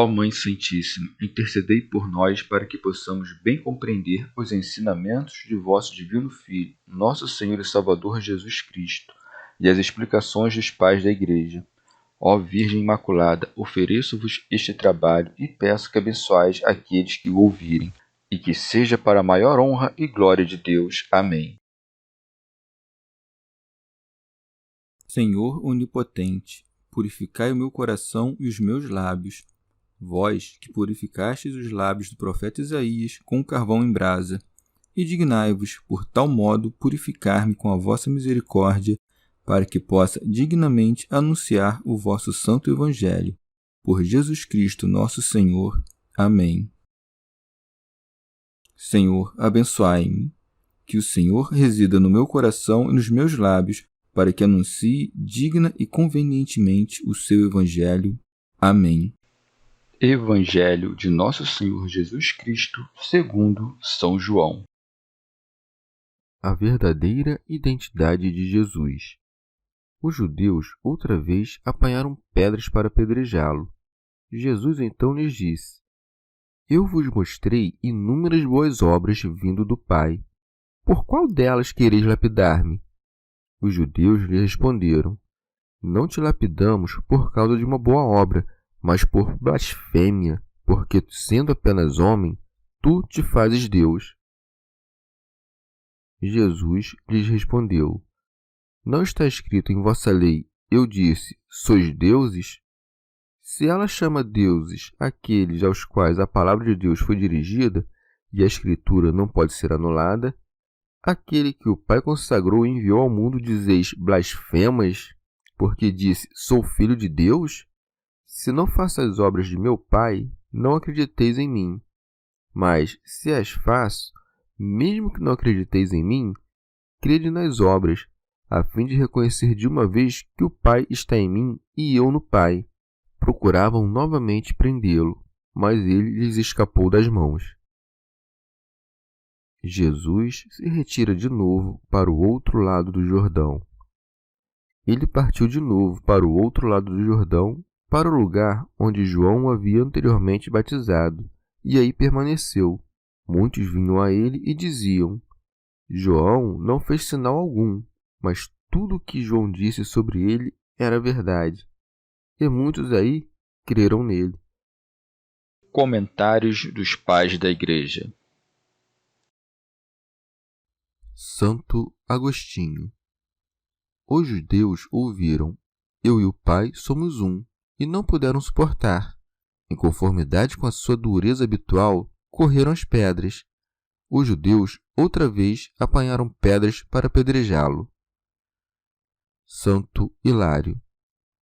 Ó Mãe Santíssima, intercedei por nós para que possamos bem compreender os ensinamentos de vosso Divino Filho, nosso Senhor e Salvador Jesus Cristo, e as explicações dos pais da Igreja. Ó Virgem Imaculada, ofereço-vos este trabalho e peço que abençoais aqueles que o ouvirem, e que seja para a maior honra e glória de Deus. Amém. Senhor onipotente, purificai o meu coração e os meus lábios. Vós, que purificastes os lábios do profeta Isaías com carvão em brasa, e dignai-vos, por tal modo, purificar-me com a vossa misericórdia, para que possa dignamente anunciar o vosso santo Evangelho. Por Jesus Cristo, nosso Senhor. Amém. Senhor, abençoai-me. Que o Senhor resida no meu coração e nos meus lábios, para que anuncie digna e convenientemente o seu Evangelho. Amém. Evangelho de Nosso Senhor Jesus Cristo, segundo São João. A verdadeira identidade de Jesus. Os judeus outra vez apanharam pedras para apedrejá-lo. Jesus então lhes disse: Eu vos mostrei inúmeras boas obras vindo do Pai. Por qual delas quereis lapidar-me? Os judeus lhe responderam: Não te lapidamos por causa de uma boa obra, mas por blasfêmia, porque, sendo apenas homem, tu te fazes Deus. Jesus lhes respondeu: Não está escrito em vossa lei, eu disse, sois deuses? Se ela chama deuses aqueles aos quais a palavra de Deus foi dirigida, e a Escritura não pode ser anulada, aquele que o Pai consagrou e enviou ao mundo dizeis blasfemas, porque disse, sou filho de Deus? Se não faço as obras de meu Pai, não acrediteis em mim. Mas, se as faço, mesmo que não acrediteis em mim, crede nas obras, a fim de reconhecer de uma vez que o Pai está em mim e eu no Pai. Procuravam novamente prendê-lo, mas ele lhes escapou das mãos. Jesus se retira de novo para o outro lado do Jordão. Ele partiu de novo para o outro lado do Jordão, para o lugar onde João o havia anteriormente batizado, e aí permaneceu. Muitos vinham a ele e diziam: João não fez sinal algum, mas tudo o que João disse sobre ele era verdade. E muitos aí creram nele. Comentários dos pais da Igreja. Santo Agostinho. Os judeus ouviram: Eu e o Pai somos um, e não puderam suportar. Em conformidade com a sua dureza habitual, correram as pedras. Os judeus, outra vez, apanharam pedras para apedrejá-lo. Santo Hilário.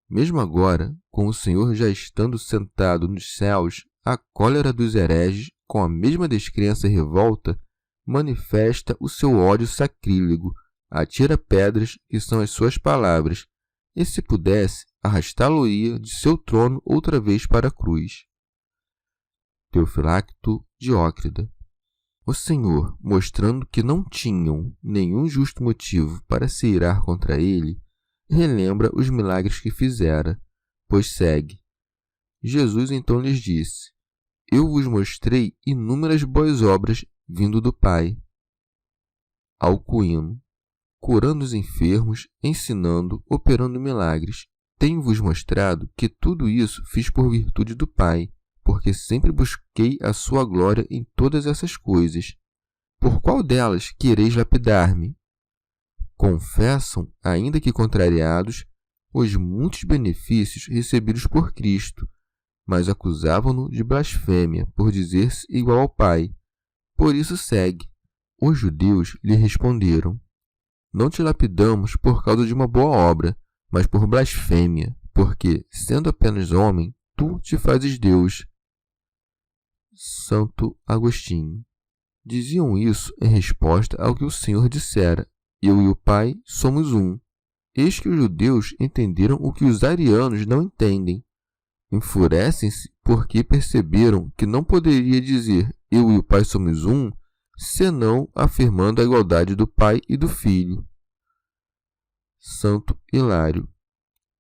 Mesmo agora, com o Senhor já estando sentado nos céus, a cólera dos hereges, com a mesma descrença e revolta, manifesta o seu ódio sacrílego, atira pedras, que são as suas palavras, e se pudesse, arrastá-lo-ia de seu trono outra vez para a cruz. Teofilacto Diócrida. O Senhor, mostrando que não tinham nenhum justo motivo para se irar contra ele, relembra os milagres que fizera, pois segue. Jesus então lhes disse: Eu vos mostrei inúmeras boas obras vindo do Pai. Alcuíno. Curando os enfermos, ensinando, operando milagres. Tenho-vos mostrado que tudo isso fiz por virtude do Pai, porque sempre busquei a sua glória em todas essas coisas. Por qual delas quereis lapidar-me? Confessam, ainda que contrariados, os muitos benefícios recebidos por Cristo, mas acusavam-no de blasfêmia por dizer-se igual ao Pai. Por isso segue. Os judeus lhe responderam: Não te lapidamos por causa de uma boa obra, mas por blasfêmia, porque, sendo apenas homem, tu te fazes Deus. Santo Agostinho. Diziam isso em resposta ao que o Senhor dissera: Eu e o Pai somos um. Eis que os judeus entenderam o que os arianos não entendem. Enfurecem-se porque perceberam que não poderia dizer Eu e o Pai somos um, senão afirmando a igualdade do Pai e do Filho. Santo Hilário.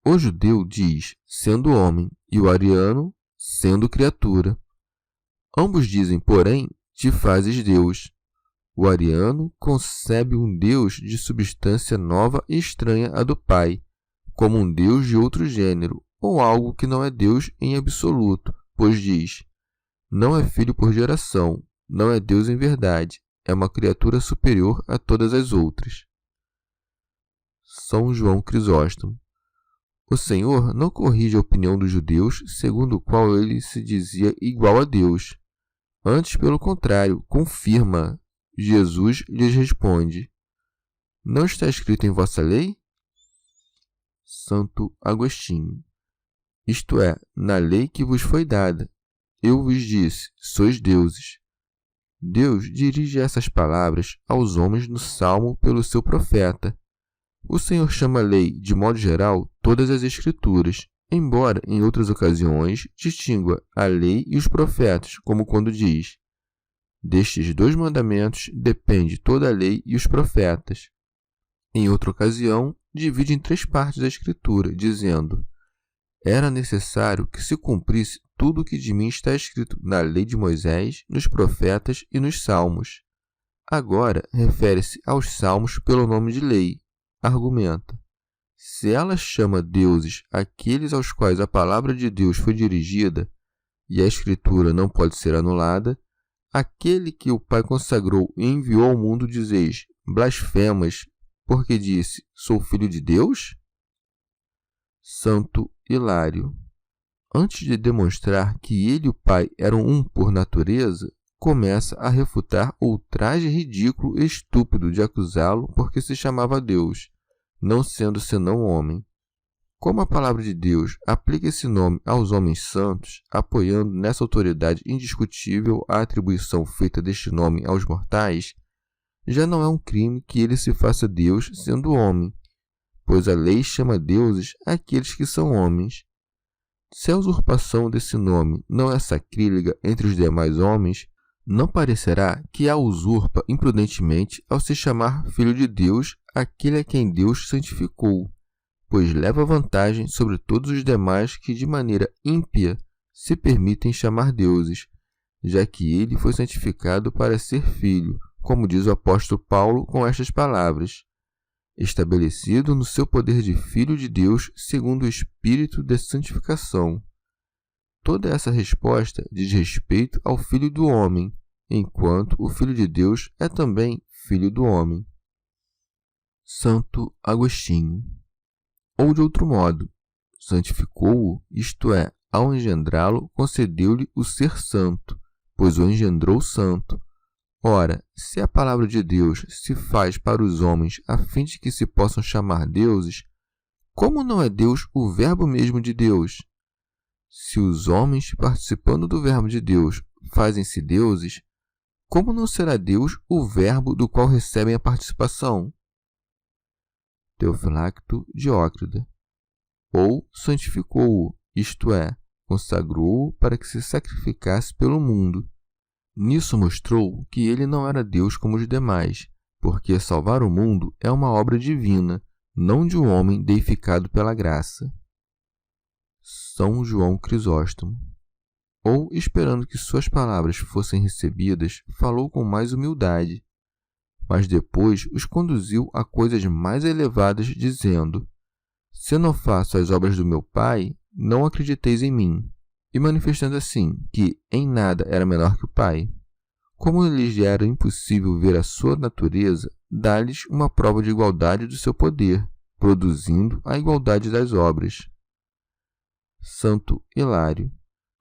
O judeu diz, sendo homem, e o ariano, sendo criatura. Ambos dizem, porém, te fazes Deus. O ariano concebe um Deus de substância nova e estranha à do Pai, como um Deus de outro gênero, ou algo que não é Deus em absoluto, pois diz, não é filho por geração, não é Deus em verdade, é uma criatura superior a todas as outras. São João Crisóstomo. O Senhor não corrige a opinião dos judeus, segundo o qual ele se dizia igual a Deus. Antes, pelo contrário, confirma. Jesus lhes responde, não está escrito em vossa lei? Santo Agostinho. Isto é, na lei que vos foi dada. Eu vos disse, sois deuses. Deus dirige essas palavras aos homens no Salmo pelo seu profeta. O Senhor chama lei, de modo geral, todas as Escrituras, embora, em outras ocasiões, distingua a lei e os profetas, como quando diz, destes 2 mandamentos depende toda a lei e os profetas. Em outra ocasião, divide em 3 partes a Escritura, dizendo, era necessário que se cumprisse tudo o que de mim está escrito na lei de Moisés, nos profetas e nos salmos. Agora, refere-se aos salmos pelo nome de lei. Argumenta. Se ela chama deuses aqueles aos quais a palavra de Deus foi dirigida, e a Escritura não pode ser anulada, aquele que o Pai consagrou e enviou ao mundo dizeis, blasfemas, porque disse, sou filho de Deus? Santo Hilário. Antes de demonstrar que ele e o Pai eram um por natureza, começa a refutar o ultraje ridículo e estúpido de acusá-lo porque se chamava Deus, não sendo senão homem. Como a palavra de Deus aplica esse nome aos homens santos, apoiando nessa autoridade indiscutível a atribuição feita deste nome aos mortais, já não é um crime que ele se faça Deus sendo homem, pois a lei chama deuses aqueles que são homens. Se a usurpação desse nome não é sacrílega entre os demais homens, não parecerá que a usurpa imprudentemente ao se chamar filho de Deus aquele a quem Deus santificou, pois leva vantagem sobre todos os demais que de maneira ímpia se permitem chamar deuses, já que ele foi santificado para ser filho, como diz o apóstolo Paulo com estas palavras, estabelecido no seu poder de Filho de Deus segundo o Espírito de santificação. Toda essa resposta diz respeito ao Filho do homem, enquanto o Filho de Deus é também Filho do homem. Santo Agostinho. Ou de outro modo, santificou-o, isto é, ao engendrá-lo, concedeu-lhe o ser santo, pois o engendrou santo. Ora, se a palavra de Deus se faz para os homens a fim de que se possam chamar deuses, como não é Deus o Verbo mesmo de Deus? Se os homens, participando do Verbo de Deus, fazem-se deuses, como não será Deus o Verbo do qual recebem a participação? Teofilacto Diócrida. Ou santificou-o, isto é, consagrou-o para que se sacrificasse pelo mundo. Nisso mostrou que ele não era Deus como os demais, porque salvar o mundo é uma obra divina, não de um homem deificado pela graça. São João Crisóstomo. Ou, esperando que suas palavras fossem recebidas, falou com mais humildade, mas depois os conduziu a coisas mais elevadas, dizendo, se não faço as obras do meu Pai, não acrediteis em mim. E manifestando assim que em nada era menor que o Pai. Como lhes era impossível ver a sua natureza, dá-lhes uma prova de igualdade do seu poder, produzindo a igualdade das obras. Santo Hilário.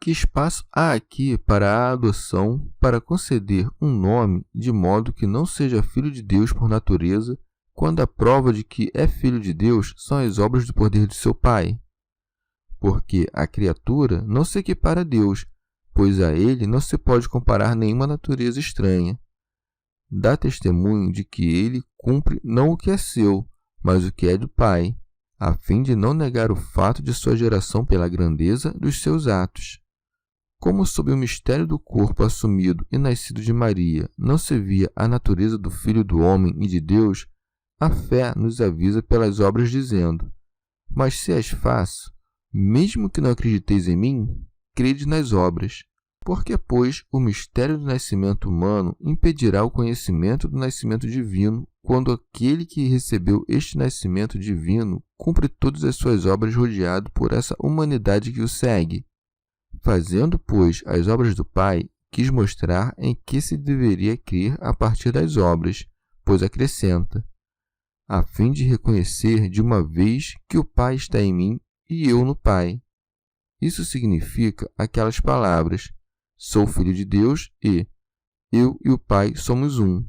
Que espaço há aqui para a adoção, para conceder um nome de modo que não seja filho de Deus por natureza, quando a prova de que é filho de Deus são as obras do poder de seu Pai? Porque a criatura não se equipara a Deus, pois a ele não se pode comparar nenhuma natureza estranha. Dá testemunho de que ele cumpre não o que é seu, mas o que é do Pai, a fim de não negar o fato de sua geração pela grandeza dos seus atos. Como sob o mistério do corpo assumido e nascido de Maria não se via a natureza do Filho do homem e de Deus, a fé nos avisa pelas obras dizendo, mas se as faço, mesmo que não acrediteis em mim, crede nas obras. Porque, pois, o mistério do nascimento humano impedirá o conhecimento do nascimento divino, quando aquele que recebeu este nascimento divino cumpre todas as suas obras rodeado por essa humanidade que o segue. Fazendo, pois, as obras do Pai, quis mostrar em que se deveria crer a partir das obras, pois acrescenta, a fim de reconhecer de uma vez que o Pai está em mim e eu no Pai. Isso significa aquelas palavras, sou filho de Deus e eu e o Pai somos um.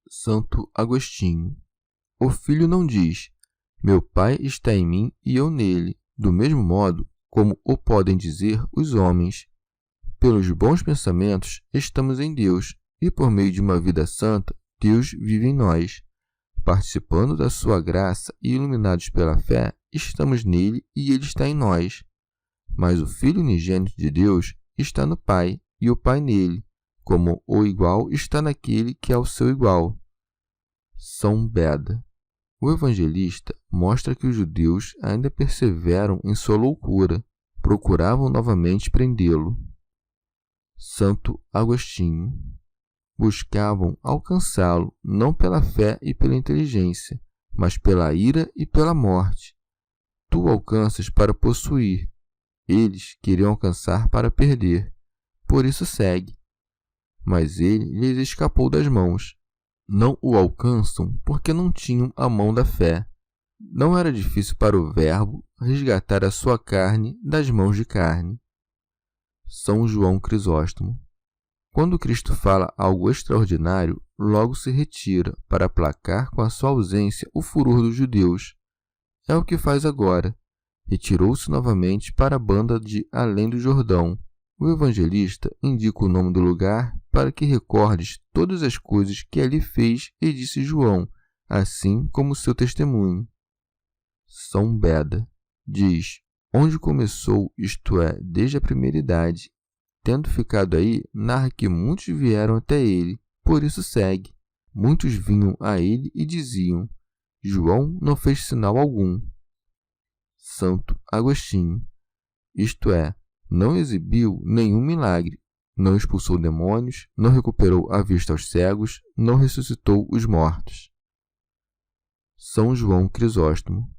Santo Agostinho. O Filho não diz, meu Pai está em mim e eu nele, do mesmo modo como o podem dizer os homens. Pelos bons pensamentos estamos em Deus, e por meio de uma vida santa, Deus vive em nós. Participando da sua graça e iluminados pela fé, estamos nele e ele está em nós. Mas o Filho unigênito de Deus está no Pai, e o Pai nele, como o igual está naquele que é o seu igual. São Beda. O evangelista mostra que os judeus ainda perseveram em sua loucura, procuravam novamente prendê-lo. Santo Agostinho. Buscavam alcançá-lo não pela fé e pela inteligência, mas pela ira e pela morte. Tu alcanças para possuir, eles queriam alcançar para perder, por isso segue. Mas ele lhes escapou das mãos. Não o alcançam porque não tinham a mão da fé. Não era difícil para o Verbo resgatar a sua carne das mãos de carne. São João Crisóstomo. Quando Cristo fala algo extraordinário, logo se retira para aplacar com a sua ausência o furor dos judeus. É o que faz agora. Retirou-se novamente para a banda de além do Jordão. O evangelista indica o nome do lugar para que recordes todas as coisas que ali fez e disse João, assim como seu testemunho. São Beda diz, onde começou, isto é, desde a primeira idade. Tendo ficado aí, narra que muitos vieram até ele, por isso segue. Muitos vinham a ele e diziam, João não fez sinal algum. Santo Agostinho, isto é, não exibiu nenhum milagre, não expulsou demônios, não recuperou a vista aos cegos, não ressuscitou os mortos. São João Crisóstomo.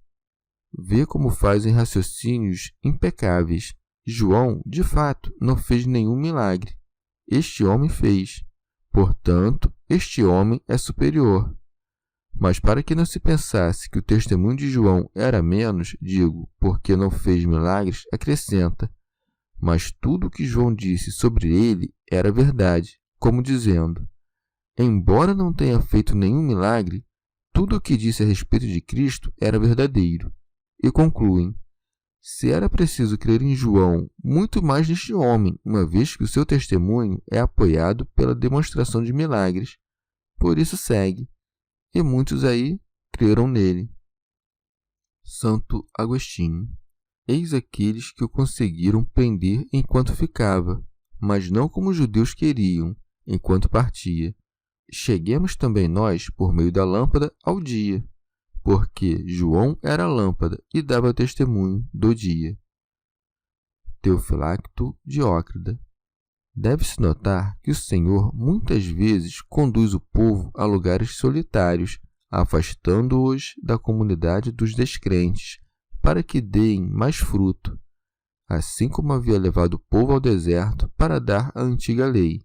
Vê como fazem raciocínios impecáveis. João, de fato, não fez nenhum milagre. Este homem fez. Portanto, este homem é superior. Mas para que não se pensasse que o testemunho de João era menos, digo, porque não fez milagres, acrescenta. Mas tudo o que João disse sobre ele era verdade, como dizendo, embora não tenha feito nenhum milagre, tudo o que disse a respeito de Cristo era verdadeiro. E concluem, se era preciso crer em João, muito mais neste homem, uma vez que o seu testemunho é apoiado pela demonstração de milagres. Por isso segue, e muitos aí creram nele. Santo Agostinho. Eis aqueles que o conseguiram prender enquanto ficava, mas não como os judeus queriam, enquanto partia. Cheguemos também nós, por meio da lâmpada, ao dia, porque João era a lâmpada e dava testemunho do dia. Teofilacto Diócrida. Deve-se notar que o Senhor muitas vezes conduz o povo a lugares solitários, afastando-os da comunidade dos descrentes, para que deem mais fruto, assim como havia levado o povo ao deserto para dar a antiga lei.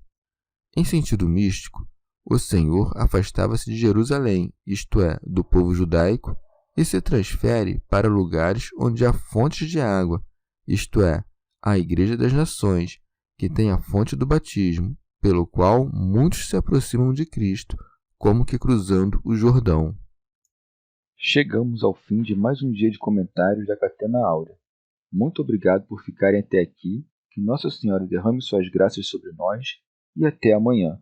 Em sentido místico, o Senhor afastava-se de Jerusalém, isto é, do povo judaico, e se transfere para lugares onde há fontes de água, isto é, a Igreja das Nações, que tem a fonte do batismo, pelo qual muitos se aproximam de Cristo, como que cruzando o Jordão. Chegamos ao fim de mais um dia de comentários da Catena Áurea. Muito obrigado por ficarem até aqui, que Nossa Senhora derrame suas graças sobre nós e até amanhã.